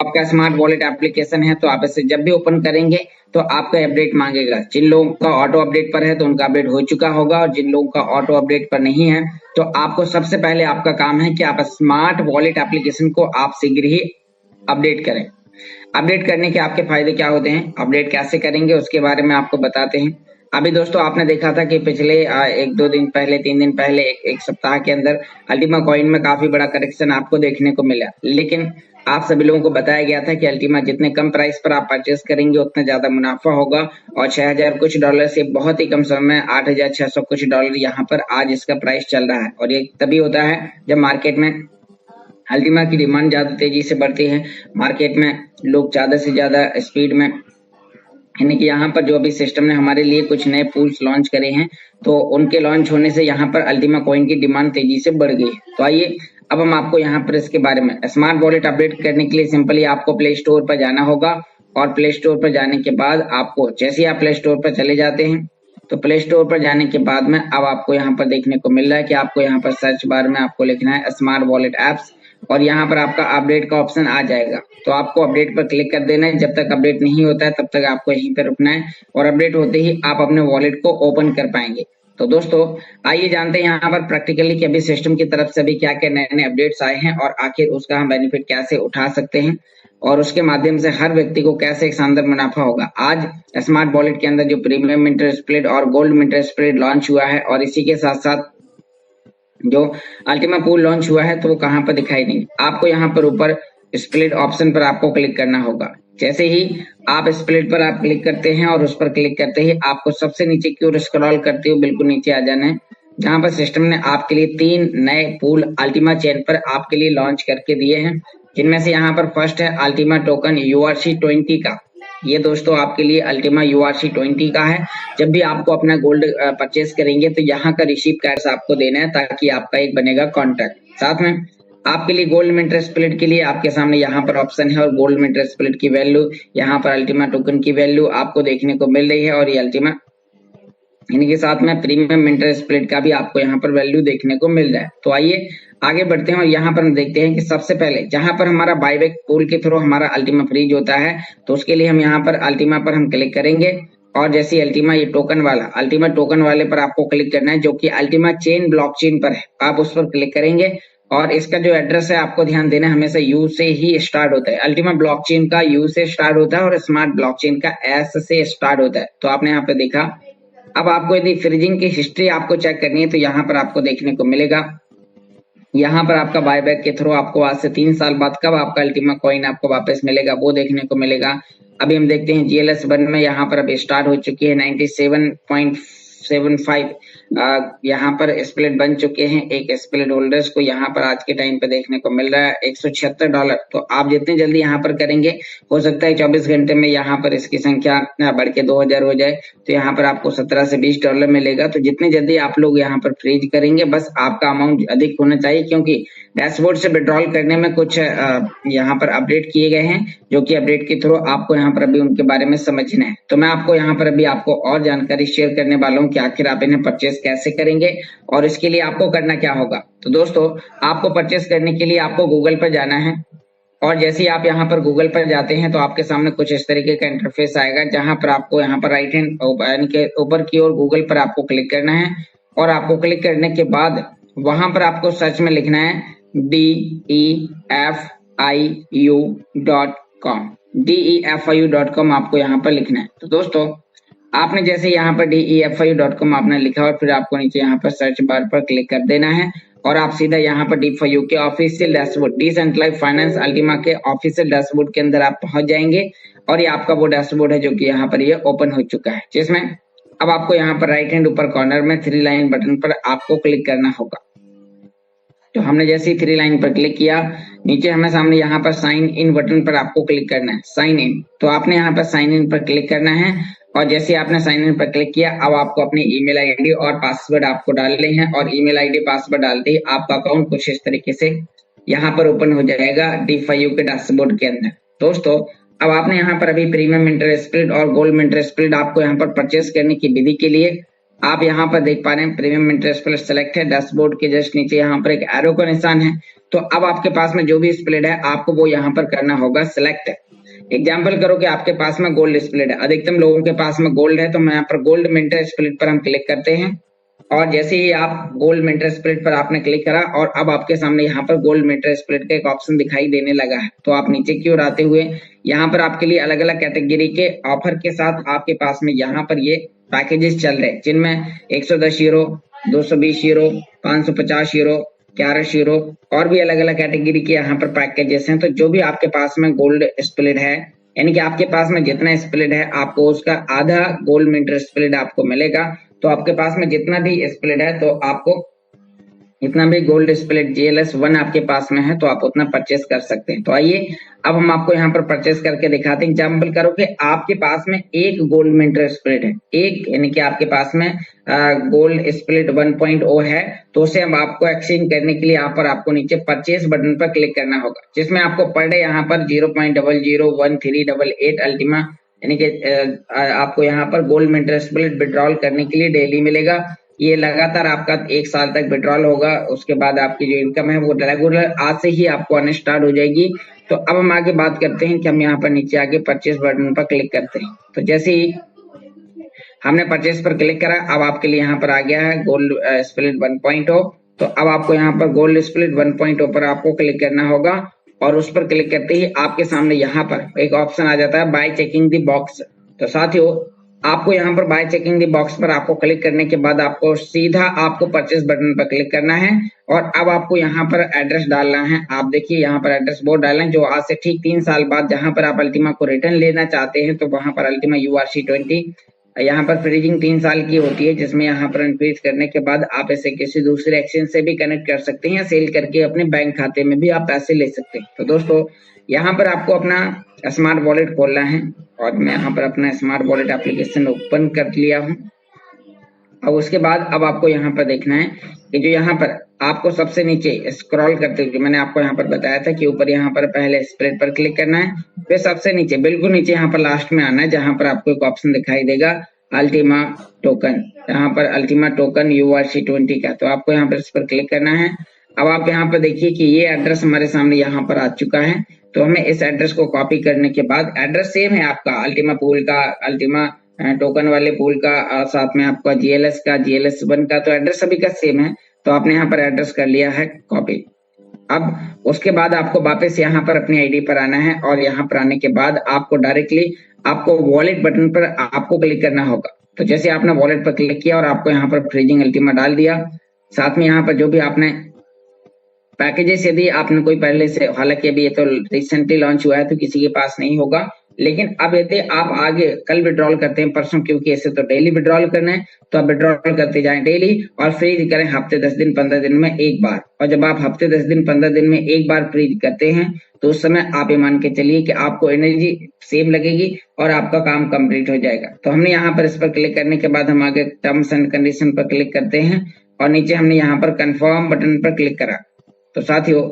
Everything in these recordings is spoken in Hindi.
आपका स्मार्ट वॉलेट एप्लीकेशन है तो आप इसे जब भी ओपन करेंगे तो आपका अपडेट मांगेगा। जिन लोगों का ऑटो अपडेट पर है तो उनका अपडेट हो चुका होगा, और जिन लोगों का ऑटो अपडेट पर नहीं है तो आपको सबसे पहले आपका काम है कि आप स्मार्ट वॉलेट एप्लीकेशन को आप शीघ्र ही अपडेट करें। अपडेट करने के आपके फायदे क्या होते हैं, अपडेट कैसे करेंगे, उसके बारे में आपको बताते हैं। अभी दोस्तों आपने देखा था कि पिछले 1-2 दिन पहले, 3 दिन पहले, एक सप्ताह के अंदर अल्टीमा कॉइन में काफी बड़ा करेक्शन आपको देखने को मिला। लेकिन आप सभी लोगों को बताया गया था कि अल्टीमा जितने कम प्राइस पर आप परचेस करेंगे उतना ज्यादा मुनाफा होगा, और 6000 कुछ डॉलर से बहुत ही कम समय में 8600 कुछ डॉलर यहाँ पर आज इसका प्राइस चल रहा है। और ये तभी होता है जब मार्केट में अल्टीमा की डिमांड ज्यादा तेजी से बढ़ती है, मार्केट में लोग ज्यादा से ज्यादा स्पीड में, यानी कि यहाँ पर जो अभी सिस्टम ने हमारे लिए कुछ नए पूल्स लॉन्च करे हैं तो उनके लॉन्च होने से यहाँ पर अल्टीमा कॉइन की डिमांड तेजी से बढ़ गई है। तो आइए अब हम आपको यहाँ पर इसके बारे में, स्मार्ट वॉलेट अपडेट करने के लिए सिंपली आपको प्ले स्टोर पर जाना होगा, और प्ले स्टोर पर जाने के बाद आपको, जैसे ही आप प्ले स्टोर पर चले जाते हैं तो प्ले स्टोर पर जाने के बाद में अब आपको यहाँ पर देखने को मिल रहा है कि आपको यहाँ पर सर्च बार में आपको लिखना है स्मार्ट वॉलेट एप्स, और यहाँ पर आपका अपडेट का ऑप्शन आ जाएगा। तो आपको अपडेट पर क्लिक कर देना है। जब तक अपडेट नहीं होता है तब तक आपको यहीं पर रुकना है, और अपडेट होते ही आप अपने वॉलेट को ओपन कर पाएंगे। तो दोस्तों आइए जानते हैं यहाँ पर प्रैक्टिकली कि अभी सिस्टम की तरफ से अभी क्या क्या नए नए अपडेट्स आए हैं, और आखिर उसका हम बेनिफिट कैसे उठा सकते हैं, और उसके माध्यम से हर व्यक्ति को कैसे एक शानदार मुनाफा होगा। आज स्मार्ट वॉलेट के अंदर जो प्रीमियम इंटरेस्ट स्प्लिट और गोल्ड इंटरेस्ट स्प्लिट लॉन्च हुआ है, और इसी के साथ साथ जो अल्टीमा पूल लॉन्च हुआ है तो वो कहाँ पर दिखाई नहीं। आपको यहाँ पर ऊपर स्प्लिट ऑप्शन पर आपको क्लिक करना होगा। जैसे ही आप स्प्लिट पर आप क्लिक करते हैं और उस पर क्लिक करते ही आपको सबसे नीचे की ओर स्क्रॉल करते हुए बिल्कुल नीचे आ जाना है, जहां पर सिस्टम ने आपके लिए 3 नए पूल अल्टीमा चेन पर आपके लिए लॉन्च करके दिए हैं, जिनमें से यहाँ पर फर्स्ट है अल्टीमा टोकन URC20 का। ये दोस्तों आपके लिए अल्टीमा URC20 का है। जब भी आपको अपना गोल्ड परचेस करेंगे तो यहाँ का रिसीव कैश आपको देना है, ताकि आपका एक बनेगा कॉन्ट्रैक्ट। साथ में आपके लिए गोल्ड मिंटर स्प्लिट के लिए आपके सामने यहाँ पर ऑप्शन है, और गोल्ड मिंटर स्प्लिट की वैल्यू, यहाँ पर अल्टीमा टोकन की वैल्यू आपको देखने को मिल रही है, और ये अल्टीमा इनके साथ में प्रीमियम मिंटर स्प्लिट का भी आपको यहाँ पर वैल्यू देखने को मिल रहा है। तो आइए आगे बढ़ते हैं, और यहाँ पर हम देखते हैं कि सबसे पहले जहां पर हमारा बायबैक पूल के थ्रू हमारा अल्टीमा फ्रीज होता है, तो उसके लिए हम यहाँ पर अल्टीमा पर हम क्लिक करेंगे, और जैसे अल्टीमा ये टोकन वाला, अल्टीमा टोकन वाले पर आपको क्लिक करना है, जो कि अल्टीमा चेन ब्लॉकचेन पर है। आप उस पर क्लिक करेंगे, और इसका जो एड्रेस है आपको ध्यान देना, हमेशा यू से ही स्टार्ट होता है। अल्टीमा ब्लॉकचेन का यू से स्टार्ट होता है, और स्मार्ट ब्लॉकचेन का एस से स्टार्ट होता है। तो आपने यहाँ पे देखा। अब आपको यदि फ्रीजिंग की हिस्ट्री आपको चेक करनी है तो यहाँ पर आपको देखने को मिलेगा, यहाँ पर आपका बायबैक के थ्रू आपको आज से 3 साल बाद कब आपका अल्टीमा कॉइन आपको वापस मिलेगा वो देखने को मिलेगा। अभी हम देखते हैं GLS 1 में यहाँ पर अभी स्टार्ट हो चुकी है 97.75 यहाँ पर स्प्लिट बन चुके हैं। एक स्प्लिट होल्डर्स को यहाँ पर आज के टाइम पे देखने को मिल रहा है $176। तो आप जितने जल्दी यहाँ पर करेंगे, हो सकता है 24 घंटे में यहाँ पर इसकी संख्या बढ़ के 2000 हो जाए, तो यहाँ पर आपको 17 से $20 मिलेगा। तो जितने जल्दी आप लोग यहाँ पर फ्रीज करेंगे, बस आपका अमाउंट अधिक होना चाहिए, क्योंकि डैशबोर्ड से विड्रॉल करने में कुछ यहाँ पर अपडेट किए गए हैं, जो कि अपडेट के थ्रू आपको यहाँ पर अभी उनके बारे में समझना है। तो मैं आपको यहाँ पर अभी आपको और जानकारी शेयर करने वाला हूँ कि आखिर आप इन्हें परचेस कैसे करेंगे, और इसके लिए आपको करना क्या होगा। तो दोस्तों आपको परचेस करने के लिए आपको गूगल पर जाना है, और जैसे ही आप यहाँ पर गूगल पर जाते हैं तो आपके सामने कुछ इस तरीके का इंटरफेस आएगा, जहां पर आपको यहाँ पर राइट हैंड यानी कि ऊपर की ओर गूगल पर आपको क्लिक करना है, और आपको क्लिक करने के बाद वहां पर आपको सर्च में लिखना है DEFIU.com। DEFIU.com आपको यहाँ पर लिखना है। तो दोस्तों आपने जैसे यहाँ पर DEFIU.com आपने लिखा, और फिर आपको नीचे यहाँ पर सर्च बार पर क्लिक कर देना है, और आप सीधा यहाँ पर DEFIU के official dashboard, decentralised finance Ultima के ऑफिशियल डैशबोर्ड के अंदर आप पहुंच जाएंगे। और ये आपका वो डैशबोर्ड है जो कि यहाँ पर ये ओपन हो चुका है, जिसमें अब आपको यहाँ पर राइट हैंड ऊपर कॉर्नर में 3 लाइन बटन पर आपको क्लिक करना होगा। तो हमने जैसे ही 3 लाइन पर क्लिक किया, नीचे हमें सामने यहाँ पर साइन इन बटन पर आपको क्लिक करना है, साइन इन। तो आपने यहाँ पर साइन इन पर क्लिक करना है, और जैसे आपने साइन इन पर क्लिक किया, अब आपको अपनी ईमेल आईडी और पासवर्ड आपको डालने हैं, और ईमेल आईडी पासवर्ड डालते ही आपका अकाउंट कुछ इस तरीके से यहाँ पर ओपन हो जाएगा DEFIU के डैशबोर्ड के अंदर। दोस्तों अब आपने यहाँ पर अभी प्रीमियम इंटरेस्ट स्प्लिट और गोल्ड इंटरेस्ट स्प्लिट आपको यहाँ पर परचेस करने की विधि के लिए आप यहाँ पर देख पा रहे हैं प्रीमियम इंटरेस्ट स्प्लिट सेलेक्ट है, डैशबोर्ड के जस्ट नीचे यहाँ पर एक एरो का निशान है। तो अब आपके पास में जो भी स्प्लिट है आपको वो यहाँ पर करना होगा सिलेक्ट। एग्जाम्पल करो कि आपके पास में गोल्ड स्प्लिट है, अधिकतम लोगों के पास में गोल्ड है, तो मैं यहाँ पर गोल्ड मिंटर स्प्लिट पर हम क्लिक करते हैं। और जैसे ही आप गोल्ड मिंटर स्प्लिट पर आपने क्लिक करा और अब आपके सामने यहाँ पर गोल्ड मिंटर स्प्लिट का एक ऑप्शन दिखाई देने लगा है। तो आप नीचे की ओर आते हुए यहाँ पर आपके लिए अलग अलग कैटेगरी के ऑफर के साथ आपके पास में यहाँ पर ये पैकेजेस चल रहे हैं, जिनमें 110 यूरो, 220 यूरो, 550 यूरो, 11 यूरो और भी अलग अलग कैटेगरी के यहाँ पर पैकेजेस हैं। तो जो भी आपके पास में गोल्ड स्प्लिट है, यानी कि आपके पास में जितना स्प्लिट है आपको उसका आधा गोल्ड मिंटर स्प्लिट आपको मिलेगा। तो आपके पास में जितना भी स्प्लिट है तो आपको इतना भी गोल्ड स्प्लिट GLS1 आपके पास में है तो आप उतना परचेस कर सकते हैं। तो आइए अब हम आपको यहाँ पर परचेस करके दिखाते हैं। एग्जाम्पल करो कि आपके पास में एक गोल्ड मिंटर स्प्लिट है, एक यानी कि आपके पास में गोल्ड स्प्लिट 1.0 है, तो उसे हम आपको एक्सचेंज करने के लिए यहाँ पर आपको नीचे परचेस बटन पर क्लिक करना होगा, जिसमें आपको पर डे यहाँ पर 0.001388 अल्टीमा यानी कि आपको यहाँ पर गोल्ड मिंटर स्प्लिट विड्रॉल करने के लिए डेली मिलेगा। ये लगातार आपका 1 साल तक विड्रॉल होगा, उसके बाद आपकी जो इनकम है वो रेगुलर आज से ही आपको आने स्टार्ट हो जाएगी। तो अब हम आगे बात करते हैं कि हम यहाँ पर नीचे आगे परचेस बटन पर क्लिक करते हैं। तो जैसे ही हमने परचेस पर क्लिक करा, अब आपके लिए यहाँ पर आ गया है गोल्ड स्प्लिट 1.0। तो अब आपको यहाँ पर गोल्ड स्प्लिट 1.0 पर आपको क्लिक करना होगा और उस पर क्लिक करते ही आपके सामने यहाँ पर एक ऑप्शन आ जाता है बाय चेकिंग द बॉक्स। तो साथियों आपको यहाँ पर बाय चेकिंग द बॉक्स पर आपको क्लिक करने के बाद आपको सीधा आपको परचेस बटन पर क्लिक करना है और अब आपको यहाँ पर एड्रेस डालना है। आप देखिए यहाँ पर एड्रेस बोर्ड डालना है, जो आज से ठीक 3 साल बाद जहाँ पर आप अल्टीमा को रिटर्न लेना चाहते हैं तो वहां पर अल्टीमा URC20 यहाँ पर फ्रीजिंग 3 साल की होती है, जिसमें यहाँ पर अनफ्रीज करने के बाद आप इसे किसी दूसरे एक्सचेंज से भी कनेक्ट कर सकते हैं या सेल करके अपने बैंक खाते में भी आप पैसे ले सकते हैं। तो दोस्तों यहाँ पर आपको अपना स्मार्ट वॉलेट खोलना है और मैं यहाँ पर अपना स्मार्ट वॉलेट एप्लीकेशन ओपन कर लिया हूँ। अब उसके बाद अब आपको यहाँ पर देखना है कि जो यहाँ पर आपको सबसे नीचे स्क्रॉल करते हुए मैंने आपको यहाँ पर बताया था कि ऊपर यहाँ पर पहले स्प्रेड पर क्लिक करना है, फिर सबसे नीचे बिल्कुल नीचे यहाँ पर लास्ट में आना है, जहाँ पर आपको एक ऑप्शन दिखाई देगा अल्टीमा टोकन, यहाँ पर अल्टीमा टोकन URC20 का। तो आपको यहाँ पर इस पर क्लिक करना है। अब आप यहाँ पर देखिए कि ये एड्रेस हमारे सामने यहाँ पर आ चुका है। तो हमें इस एड्रेस को कॉपी करने के बाद एड्रेस सेम है आपका अल्टीमा पूल का, अल्टीमा टोकन वाले पूल का, साथ में आपका GLS का, GLS1 का, तो एड्रेस सभी का सेम है। तो आपने यहाँ पर एड्रेस कर लिया है कॉपी। अब उसके बाद आपको वापस यहाँ पर अपनी आईडी पर आना है और यहाँ पर आने के बाद आपको डायरेक्टली आपको वॉलेट बटन पर आपको क्लिक करना होगा। तो जैसे आपने वॉलेट पर क्लिक किया और आपको यहाँ पर फ्रीजिंग अल्टीमा डाल दिया, साथ में यहाँ पर जो भी आपने पैकेजेस यदि आपने कोई पहले से, हालांकि अभी ये तो रिसेंटली लॉन्च हुआ है तो किसी के पास नहीं होगा, लेकिन अब यदि आप आगे कल विड्रॉल करते हैं, परसों, क्योंकि ऐसे तो डेली विड्रॉल करना है तो आप विड्रॉल करते जाएं डेली और फ्रीज करें हफ्ते 10 दिन 15 दिन में एक बार। और जब आप हफ्ते 10 दिन 15 दिन में एक बार फ्रीज करते हैं तो उस समय आप ये मान के चलिए कि आपको एनर्जी सेम लगेगी और आपका काम कंप्लीट हो जाएगा। तो हमने यहाँ पर इस पर क्लिक करने के बाद हम आगे टर्म्स एंड कंडीशन पर क्लिक करते हैं और नीचे हमने यहाँ पर कंफर्म बटन पर क्लिक करा। तो साथियों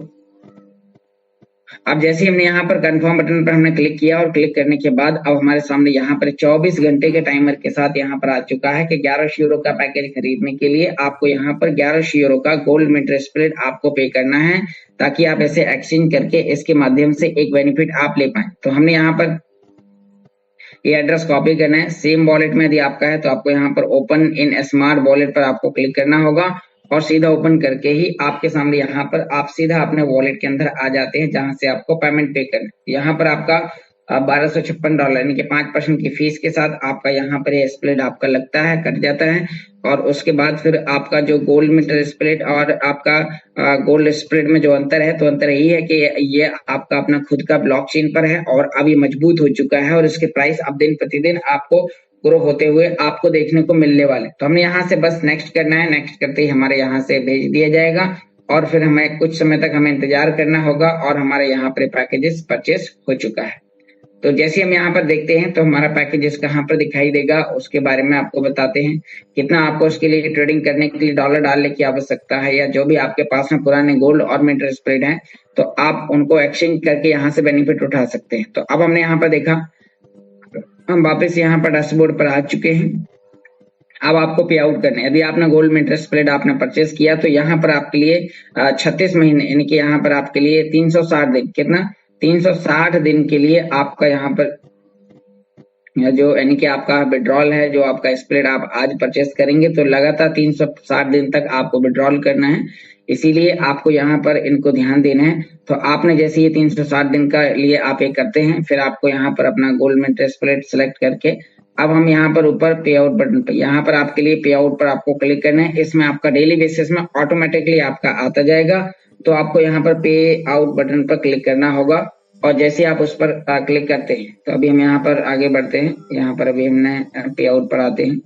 अब जैसे हमने यहाँ पर कंफर्म बटन पर हमने क्लिक किया और क्लिक करने के बाद अब हमारे सामने यहाँ पर 24 घंटे के टाइमर के साथ यहाँ पर आ चुका है कि 11 यूरो का पैकेज खरीदने के लिए आपको यहाँ पर 11 यूरो का गोल्ड मिंटर स्प्लिट आपको पे करना है, ताकि आप ऐसे एक्सचेंज करके इसके माध्यम से एक बेनिफिट आप ले पाए। तो हमने यहाँ पर ये एड्रेस कॉपी करना है। सेम वॉलेट में यदि आपका है तो आपको यहाँ पर ओपन इन स्मार्ट वॉलेट पर आपको क्लिक करना होगा और सीधा ओपन करके ही आपके सामने यहाँ पर आप सीधा अपने वॉलेट के अंदर आ जाते हैं, जहां से आपको पेमेंट पे करना है। यहाँ पर आपका $1256 यानी कि 5% की फीस के साथ आपका यहाँ पर ये स्प्लिट आपका लगता है, कट जाता है। और उसके बाद फिर आपका जो गोल्ड मिंटर स्प्लिट और आपका गोल्ड स्प्लिट में जो अंतर है, तो अंतर यही है कि ये आपका अपना खुद का ब्लॉकचेन पर है और अब ये मजबूत हो चुका है और इसके प्राइस अब दिन प्रतिदिन आपको ग्रो होते हुए आपको देखने को मिलने वाले। तो हमने यहाँ से बस नेक्स्ट करना है, नेक्स्ट करते ही हमारे यहाँ से भेज दिया जाएगा और फिर हमें कुछ समय तक हमें इंतजार करना होगा और हमारे यहाँ पर पैकेजेस परचेस हो चुका है। तो जैसे हम यहाँ पर देखते हैं तो हमारा पैकेजेस कहाँ पर दिखाई देगा उसके बारे में आपको बताते हैं। कितना आपको उसके लिए ट्रेडिंग करने के लिए डॉलर डालने की आवश्यकता है, या जो भी आपके पास में पुराने गोल्ड और मिंटर स्प्लिट है तो आप उनको एक्सचेंज करके यहाँ से बेनिफिट उठा सकते हैं। तो अब हमने यहाँ पर देखा, हम वापस यहाँ पर डैशबोर्ड पर आ चुके हैं अब आपको पे आउट करना है। यदि आपने गोल्ड में इंटरेस्ट स्प्रेड आपने परचेस किया तो यहाँ पर आपके लिए 36 महीने यानी कि यहाँ पर आपके लिए 360 दिन, कितना 360 दिन के लिए आपका यहाँ पर जो यानी कि आपका विड्रॉल है, जो आपका स्प्रेड आप आज परचेस करेंगे तो लगातार 360 दिन तक आपको विड्रॉल करना है। इसीलिए आपको यहाँ पर इनको ध्यान देना है। तो आपने जैसे ये 360 दिन का लिए आप ये करते हैं, फिर आपको यहाँ पर अपना गोल्ड में इंटरेस्ट स्प्रेड सेलेक्ट करके अब हम यहाँ पर ऊपर पे आउट बटन पर, यहाँ पर आपके लिए पे आउट पर आपको क्लिक करना है। इसमें आपका डेली बेसिस में ऑटोमेटिकली आपका आता जाएगा। तो आपको यहाँ पर पे आउट बटन पर क्लिक करना होगा और जैसे आप उस पर क्लिक करते हैं तो अभी हम यहाँ पर आगे बढ़ते हैं। यहाँ पर अभी हमने पे आउट पर आते हैं।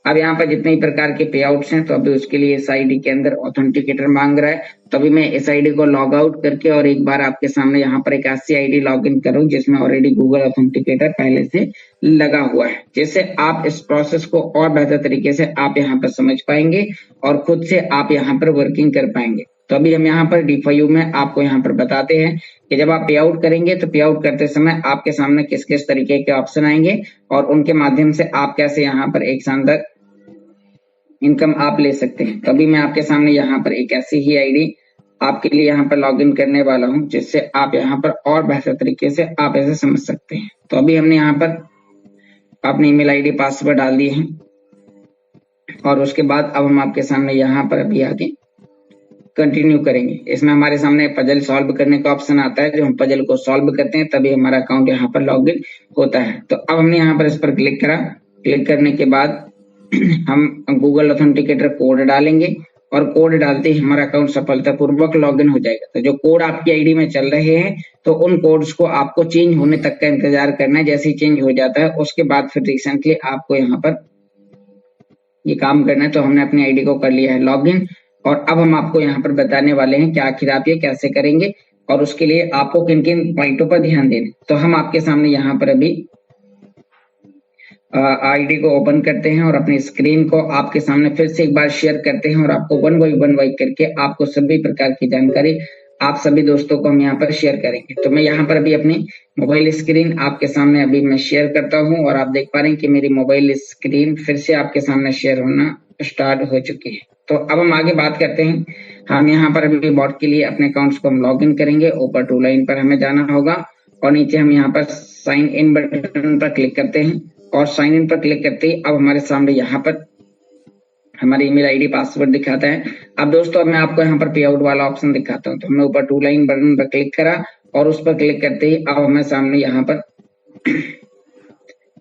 अब यहाँ पर जितने प्रकार के पे आउट्स हैं तो अभी उसके लिए इस आईडी के अंदर ऑथेंटिकेटर मांग रहा है। तो अभी मैं इस आईडी को लॉग आउट करके और एक बार आपके सामने यहाँ पर एक ऐसी आईडी लॉग इन करूँ जिसमें ऑलरेडी गूगल ऑथेंटिकेटर पहले से लगा हुआ है, जिससे आप इस प्रोसेस को और बेहतर तरीके से आप यहाँ पर समझ पाएंगे और खुद से आप यहाँ पर वर्किंग कर पाएंगे। तो अभी हम यहाँ पर DeFi में आपको यहाँ पर बताते हैं कि जब आप पे आउट करेंगे तो पे आउट करते समय आपके सामने किस किस तरीके के ऑप्शन आएंगे और उनके माध्यम से आप कैसे यहाँ पर एक शानदार इनकम आप ले सकते हैं। तो अभी मैं आपके सामने यहाँ पर एक ऐसी ही आईडी आपके लिए यहाँ पर लॉगिन करने वाला हूँ जिससे आप यहाँ पर और बेहतर तरीके से आप ऐसे समझ सकते हैं। तो अभी हमने यहाँ पर अपनी ईमेल आईडी पासवर्ड डाल दिए हैं और उसके बाद अब हम आपके सामने यहाँ पर अभी आगे कंटिन्यू करेंगे। इसमें हमारे सामने पजल सॉल्व करने का ऑप्शन आता है। जो हम पजल को सॉल्व करते हैं तभी हमारा अकाउंट यहाँ पर लॉगिन होता है। तो अब हमने यहाँ पर इस पर क्लिक करा। क्लिक करने के बाद हम गूगल ऑथेंटिकेटर कोड डालेंगे और कोड डालते ही हमारा अकाउंट सफलतापूर्वक लॉगिन हो जाएगा। तो जो कोड आपकी आईडी में चल रहे हैं तो उन कोड्स को आपको चेंज होने तक का इंतजार करना है। जैसे ही चेंज हो जाता है उसके बाद फिर रिसेंटली आपको यहाँ पर ये काम करना है। तो हमने अपनी आईडी को कर लिया है लॉगिन और अब हम आपको यहाँ पर बताने वाले हैं कि आखिर आप ये कैसे करेंगे और उसके लिए आपको किन किन पॉइंटों पर ध्यान देना। तो हम आपके सामने यहाँ पर अभी आईडी को ओपन करते हैं और अपनी स्क्रीन को आपके सामने फिर से एक बार शेयर करते हैं और आपको वन बाई करके आपको सभी प्रकार की जानकारी आप सभी दोस्तों को हम यहाँ पर शेयर करेंगे। तो मैं यहाँ पर अभी अपनी मोबाइल स्क्रीन आपके सामने अभी मैं शेयर करता हूँ और आप देख पा रहे हैं कि मेरी मोबाइल स्क्रीन फिर से आपके सामने शेयर होना स्टार्ट हो चुकी है। तो अब हम आगे बात करते हैं। हम यहाँ पर अभी बॉट के लिए अपने अकाउंट्स को हम लॉग इन करेंगे। ऊपर टू लाइन पर हमें जाना होगा और नीचे हम यहाँ पर साइन इन बटन पर क्लिक करते हैं और साइन इन पर क्लिक करते ही अब हमारे सामने यहाँ पर हमारी ईमेल आईडी पासवर्ड दिखाता है। अब दोस्तों अब मैं आपको यहाँ पर पे आउट वाला ऑप्शन दिखाता हूँ। तो हमने ऊपर टू लाइन बटन पर क्लिक करा और उस पर क्लिक करते ही अब हमें सामने यहाँ पर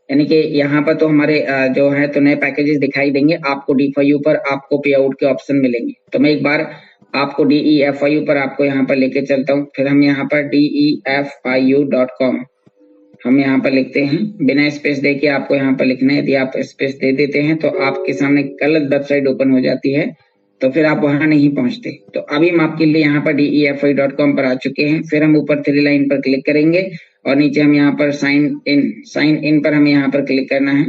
यानी कि यहाँ पर तो हमारे जो है तो नए पैकेजेस दिखाई देंगे। आपको DeFi पर आपको पे आउट के ऑप्शन मिलेंगे। तो मैं एक बार आपको DEFI पर आपको यहाँ पर लेके चलता हूँ। फिर हम यहाँ पर DEFIU.com हम यहाँ पर लिखते हैं, बिना स्पेस देके आपको यहाँ पर लिखना है। यदि आप स्पेस दे देते हैं तो आपके सामने गलत वेबसाइट ओपन हो जाती है, तो फिर आप वहां नहीं पहुंचते। तो अभी हम आपके लिए यहाँ पर DEFI.com पर आ चुके हैं। फिर हम ऊपर थ्री लाइन पर क्लिक करेंगे और नीचे हम यहाँ पर साइन इन पर हमें यहाँ पर क्लिक करना है।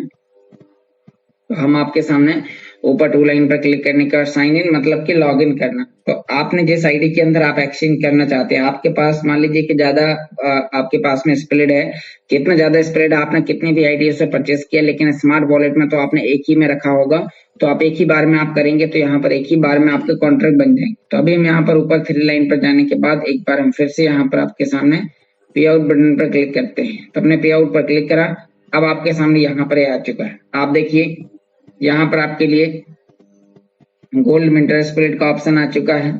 तो हम आपके सामने ऊपर टू लाइन पर क्लिक करने का साइन इन मतलब कि लॉग इन करना। तो आपने जिस आईडी के अंदर आप एक्सचेंज करना चाहते हैं, आपके पास मान लीजिए कि ज्यादा आपके पास में स्प्रेड है, कितना ज्यादा स्प्रेड आपने कितनी भी आईडी से परचेस किया, लेकिन स्मार्ट वॉलेट में तो आपने एक ही में रखा होगा। तो आप एक ही बार में आप करेंगे तो यहाँ पर एक ही बार में आपके कॉन्ट्रैक्ट बन जाएंगे। तो अभी हम यहाँ पर ऊपर थ्री लाइन पर जाने के बाद एक बार हम फिर से यहाँ पर आपके सामने पे आउट बटन पर क्लिक करते हैं। तो अपने पे आउट पर क्लिक करा। अब आपके सामने यहाँ पर आ चुका है। आप देखिए यहाँ पर आपके लिए गोल्ड में इंटरेस्ट स्प्रेड का ऑप्शन आ चुका है।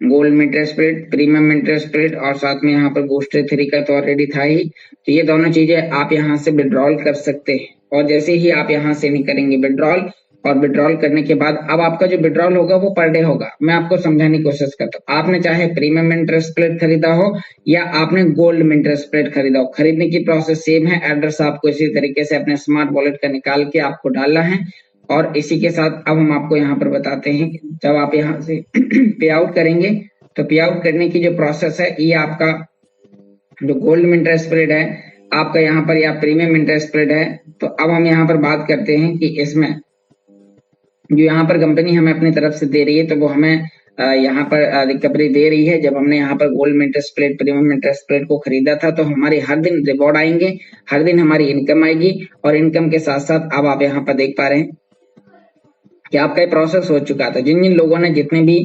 गोल्ड में interest spread, premium interest spread और साथ में यहाँ पर बूस्टर 3 का तो ऑलरेडी था ही। तो ये दोनों चीजें आप यहाँ से विड्रॉल कर सकते हैं। और जैसे ही आप यहाँ से नहीं करेंगे विड्रॉल, और विड्रॉल करने के बाद अब आपका जो विड्रॉल होगा वो पर डे होगा। मैं आपको समझाने की कोशिश करता हूँ। आपने चाहे प्रीमियम इंटरेस्ट स्प्रेड खरीदा हो या आपने गोल्ड में इंटरेस्ट स्प्रेड खरीदा हो, खरीदने की प्रोसेस सेम है। एड्रेस आपको इसी तरीके से अपने स्मार्ट वॉलेट का निकाल के आपको डालना है। और इसी के साथ अब हम आपको यहाँ पर बताते हैं कि जब आप यहाँ से पे आउट करेंगे तो पे आउट करने की जो प्रोसेस है, ये आपका जो गोल्ड में इंटरेस्ट स्प्रेड है आपका यहाँ पर या प्रीमियम इंटरेस्ट स्प्रेड है। तो अब हम यहाँ पर बात करते हैं कि इसमें जो यहाँ पर कंपनी हमें अपनी तरफ से दे रही है तो वो हमें यहाँ पर रिकवरी दे रही है। जब हमने यहाँ पर गोल्ड में interest spread, premium interest spread को खरीदा था तो हमारे हर दिन रिवॉर्ड आएंगे, हर दिन हमारी इनकम आएगी। और इनकम के साथ साथ अब आप यहाँ पर देख पा रहे हैं कि आपका ये प्रोसेस हो चुका था। जिन जिन लोगों ने जितने भी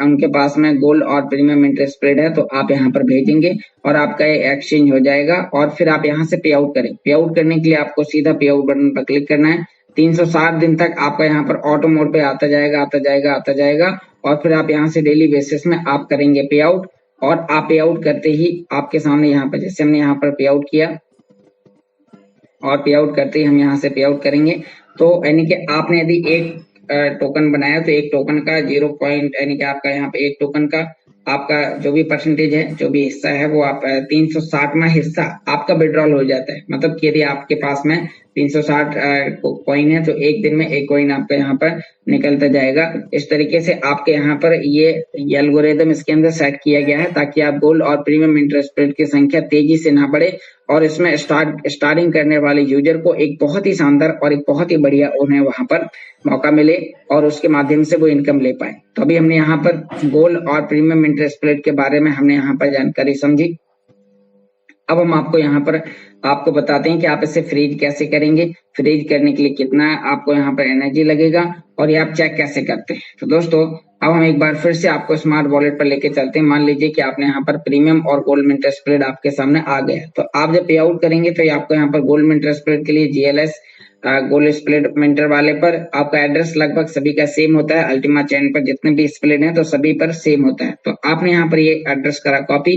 उनके पास में गोल्ड और प्रीमियम इंटरेस्ट स्प्रेड है, तो आप यहाँ पर भेजेंगे और आपका ये एक्सचेंज हो जाएगा और फिर आप यहाँ से पे आउट करें। पे आउट करने के लिए आपको सीधा पे आउट बटन पर क्लिक करना है। 360 दिन तक आपका यहाँ पर ऑटो मोड पे आता जाएगा, आता जाएगा, आता जाएगा और फिर आप यहाँ से डेली बेसिस में आप करेंगे पे आउट। और आप पे आउट करते ही आपके सामने यहाँ पर, जैसे हमने यहाँ पर पे आउट किया और पे आउट करते ही हम यहाँ से पे आउट करेंगे, तो यानी कि आपने यदि एक टोकन बनाया तो एक टोकन का 0 पॉइंट, यानी कि आपका यहाँ पे एक टोकन का आपका जो भी परसेंटेज है, जो भी हिस्सा है, वो आप 360वां हिस्सा आपका विड्रॉल हो जाता है। मतलब कि यदि आपके पास में 360 कॉइन है तो एक दिन में एक कॉइन आपका यहाँ पर निकलता जाएगा। इस तरीके से आपके यहाँ पर ये एल्गोरिदम इसके अंदर सेट किया गया है ताकि आप गोल्ड और प्रीमियम इंटरेस्ट रेट की संख्या तेजी से ना बढ़े और इसमें स्टार्टिंग करने वाले यूजर को एक बहुत ही शानदार और एक बहुत ही बढ़िया उन्हें वहां पर मौका मिले और उसके माध्यम से वो इनकम ले पाए। तो अभी हमने यहाँ पर गोल्ड और प्रीमियम इंटरेस्ट रेट के बारे में हमने यहाँ पर जानकारी समझी। अब हम आपको यहाँ पर आपको बताते हैं कि आप इसे फ्रीज कैसे करेंगे, फ्रीज करने के लिए कितना आपको यहाँ पर एनर्जी लगेगा और ये आप चेक कैसे करते हैं। तो दोस्तों अब हम एक बार फिर से आपको स्मार्ट वॉलेट पर लेके चलते हैं। मान लीजिए कि आपने यहाँ पर प्रीमियम और गोल्ड इंटरेस्ट स्प्रेड आपके सामने आ गया, तो आप जब पे आउट करेंगे तो आपको यहाँ पर गोल्ड इंटरेस्ट स्प्रेड के लिए GLS गोल्ड स्प्लिट मिंटर वाले पर आपका एड्रेस लगभग सभी का सेम होता है। अल्टीमा चैन पर जितने भी स्प्लिट हैं तो सभी पर सेम होता है। तो आपने यहाँ पर ये एड्रेस करा कॉपी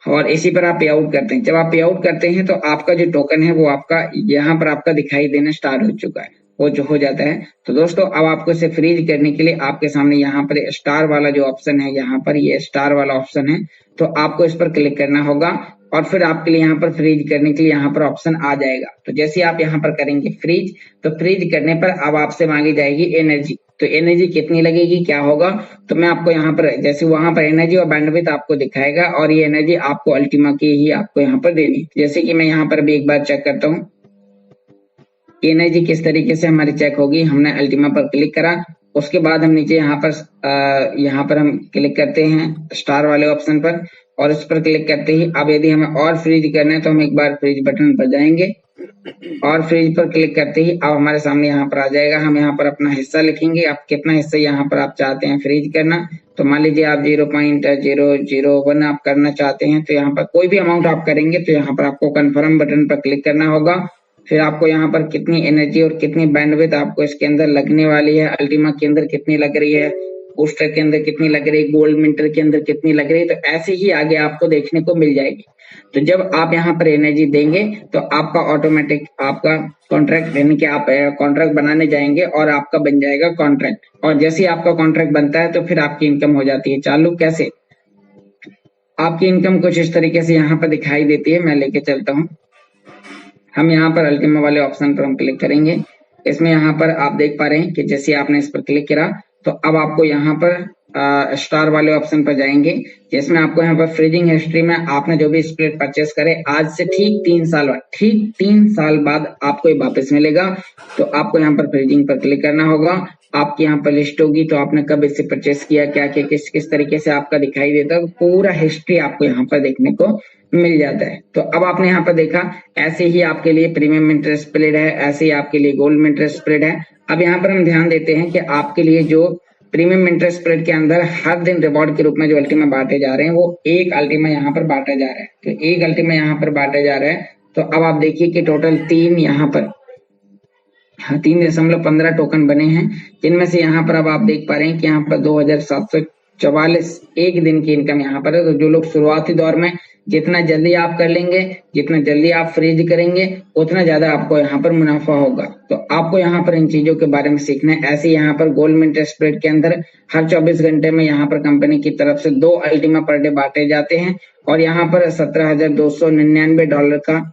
और इसी पर आप पे आउट करते हैं। जब आप पे आउट करते हैं तो आपका जो टोकन है वो आपका यहाँ पर आपका दिखाई देना स्टार्ट हो चुका है, वो जो हो जाता है। तो दोस्तों अब आपको इसे फ्रीज करने के लिए आपके सामने यहाँ पर स्टार वाला जो ऑप्शन है, यहाँ पर ये स्टार वाला ऑप्शन है, तो आपको इस पर क्लिक करना होगा और फिर आपके लिए यहाँ पर फ्रीज करने के लिए यहाँ पर ऑप्शन आ जाएगा। तो जैसे आप यहाँ पर करेंगे फ्रीज, तो फ्रीज करने पर अब आपसे मांगी जाएगी एनर्जी। तो एनर्जी कितनी लगेगी, क्या होगा, तो मैं आपको यहाँ पर जैसे वहां पर एनर्जी और बैंडविड्थ आपको दिखाएगा और ये एनर्जी आपको अल्टीमा की ही आपको यहाँ पर देनी। जैसे कि मैं यहाँ पर भी एक बार चेक करता हूँ एनर्जी किस तरीके से हमारी चेक होगी। हमने अल्टीमा पर क्लिक करा, उसके बाद हम नीचे यहाँ पर हम क्लिक करते हैं स्टार वाले ऑप्शन पर और इस पर क्लिक करते ही अब यदि हमें और फ्रीज करना है तो हम एक बार फ्रीज बटन पर जाएंगे और फ्रीज पर क्लिक करते ही अब हमारे सामने यहाँ पर आ जाएगा। हम यहाँ पर अपना हिस्सा लिखेंगे, आप कितना हिस्सा यहाँ पर आप चाहते हैं फ्रीज करना। तो मान लीजिए आप 0.001 आप करना चाहते हैं, तो यहाँ पर कोई भी अमाउंट आप करेंगे तो यहाँ पर आपको कंफर्म बटन पर क्लिक करना होगा। फिर आपको यहाँ पर कितनी एनर्जी और कितनी बैंडविड्थ आपको इसके अंदर लगने वाली है, अल्टीमा के अंदर कितनी लग रही है, बूस्टर के अंदर कितनी लग रही है, गोल्ड मिंटर के अंदर कितनी लग रही है, तो ऐसे ही आगे आपको देखने को मिल जाएगी। तो जब आप यहाँ पर एनर्जी देंगे तो आपका ऑटोमेटिक आपका कॉन्ट्रैक्ट, यानी कि आप कॉन्ट्रैक्ट बनाने जाएंगे और आपका बन जाएगा कॉन्ट्रैक्ट। और जैसे ही आपका कॉन्ट्रैक्ट बनता है तो फिर आपकी इनकम हो जाती है चालू। कैसे आपकी इनकम कुछ इस तरीके से यहाँ पर दिखाई देती है। मैं लेके चलता हूँ, हम यहाँ पर अल्टीमा वाले ऑप्शन पर हम क्लिक करेंगे। इसमें यहाँ पर आप देख पा रहे हैं कि जैसे आपने इस पर क्लिक करा तो अब आपको यहाँ पर स्टार वाले ऑप्शन पर जाएंगे, जिसमें आपको यहाँ पर फ्रीजिंग हिस्ट्री में आपने जो भी स्प्लिट परचेस करे आज से ठीक 3 साल बाद आपको ये वापस मिलेगा। तो आपको यहाँ पर फ्रीजिंग पर क्लिक करना होगा, आपकी यहाँ पर लिस्ट होगी तो आपने कब इससे परचेस किया, क्या क्या किस तरीके से आपका दिखाई देता है, पूरा हिस्ट्री आपको यहाँ पर देखने को मिल जाता है। तो अब आपने यहाँ पर देखा, ऐसे ही आपके लिए प्रीमियम इंटरेस्ट स्प्रेड है, ऐसे ही आपके लिए गोल्ड इंटरेस्ट स्प्रेड है। अब यहाँ पर हम ध्यान देते हैं कि आपके लिए जो प्रीमियम इंटरेस्ट स्प्रेड के अंदर हर दिन रिवॉर्ड के रूप में जो अल्टीमा बांटे जा रहे हैं वो एक अल्टीमा यहाँ पर बांटा जा रहा है। तो एक अल्टीमा यहाँ पर बांटा जा रहा है। तो अब आप देखिए कि टोटल 3 यहाँ पर 3.15 टोकन बने हैं, जिनमें से यहाँ पर अब आप देख पा रहे हैं कि यहाँ पर 2744 एक दिन की इनकम यहाँ पर है। तो जो लोग शुरुआती दौर में जितना जल्दी आप कर लेंगे, जितना जल्दी आप फ्रीज करेंगे, उतना ज्यादा आपको यहाँ पर मुनाफा होगा। तो आपको यहाँ पर इन चीजों के बारे में सीखना है। ऐसे यहाँ पर गोल्ड इंटरेस्ट स्प्रेड के अंदर हर 24 घंटे में यहाँ पर कंपनी की तरफ से 2 अल्टीमा पर डे बांटे जाते हैं और यहाँ पर $17,299 का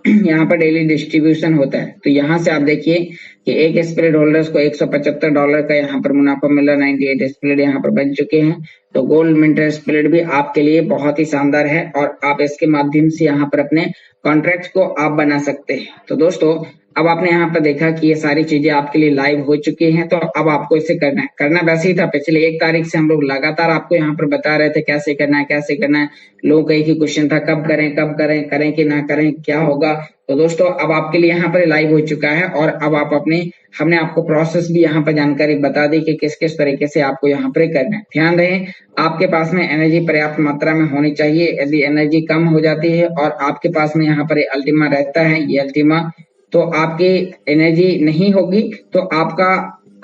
यहाँ पर डेली डिस्ट्रीब्यूशन होता है। तो यहाँ से आप देखिए कि एक स्प्रेड होल्डर्स को $175 का यहाँ पर मुनाफा मिला, 98 स्प्रेड यहाँ पर बन चुके हैं। तो गोल्ड मिंटर स्प्रेड भी आपके लिए बहुत ही शानदार है और आप इसके माध्यम से यहाँ पर अपने कॉन्ट्रैक्ट को आप बना सकते हैं। तो दोस्तों अब आपने यहाँ पर देखा कि ये सारी चीजें आपके लिए लाइव हो चुकी हैं, तो अब आपको इसे करना वैसे ही था। पिछले 1 तारीख से हम लोग लगातार आपको यहाँ पर बता रहे थे कैसे करना है, कैसे करना है। लोगों का एक ही क्वेश्चन था, कब करें, करें कि ना करें, क्या होगा। तो दोस्तों अब आपके लिए यहाँ पर लाइव हो चुका है, और अब आप हमने आपको प्रोसेस भी यहाँ पर जानकारी बता दी कि किस किस तरीके से आपको यहाँ पर करना है। ध्यान रहे, आपके पास में एनर्जी पर्याप्त मात्रा में होनी चाहिए। यदि एनर्जी कम हो जाती है और आपके पास में यहाँ पर अल्टीमा रहता है, ये अल्टीमा, तो आपकी एनर्जी नहीं होगी तो आपका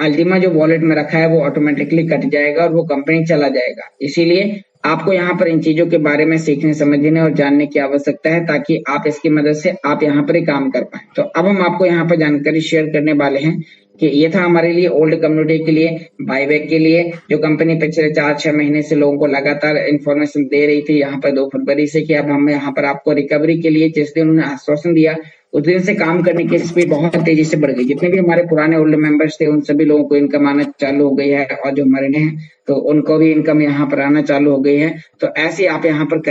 अल्टीमा जो वॉलेट में रखा है वो ऑटोमेटिकली कट जाएगा और वो कंपनी चला जाएगा। इसीलिए आपको यहाँ पर इन चीजों के बारे में सीखने, समझने और जानने की आवश्यकता है, ताकि आप इसकी मदद से आप यहाँ पर काम कर पाए। तो अब हम आपको यहाँ पर जानकारी शेयर करने वाले हैं कि ये था हमारे लिए ओल्ड कम्युनिटी के लिए, बाईबैक के लिए, जो कंपनी पिछले 4-6 महीने से लोगों को लगातार इन्फॉर्मेशन दे रही थी यहाँ पर 2 फरवरी से, कि अब हम यहाँ पर आपको रिकवरी के लिए, जिस दिन उन्होंने आश्वासन दिया उस दिन से काम करने की स्पीड बहुत तेजी से बढ़ गई। जितने भी हमारे पुराने ओल्ड मेंबर्स थे उन सभी लोगों को इनकम आना चालू हो गई है, और जो हमारे नए हैं तो उनको भी इनकम यहाँ पर आना चालू हो गई है। तो ऐसे आप यहाँ पर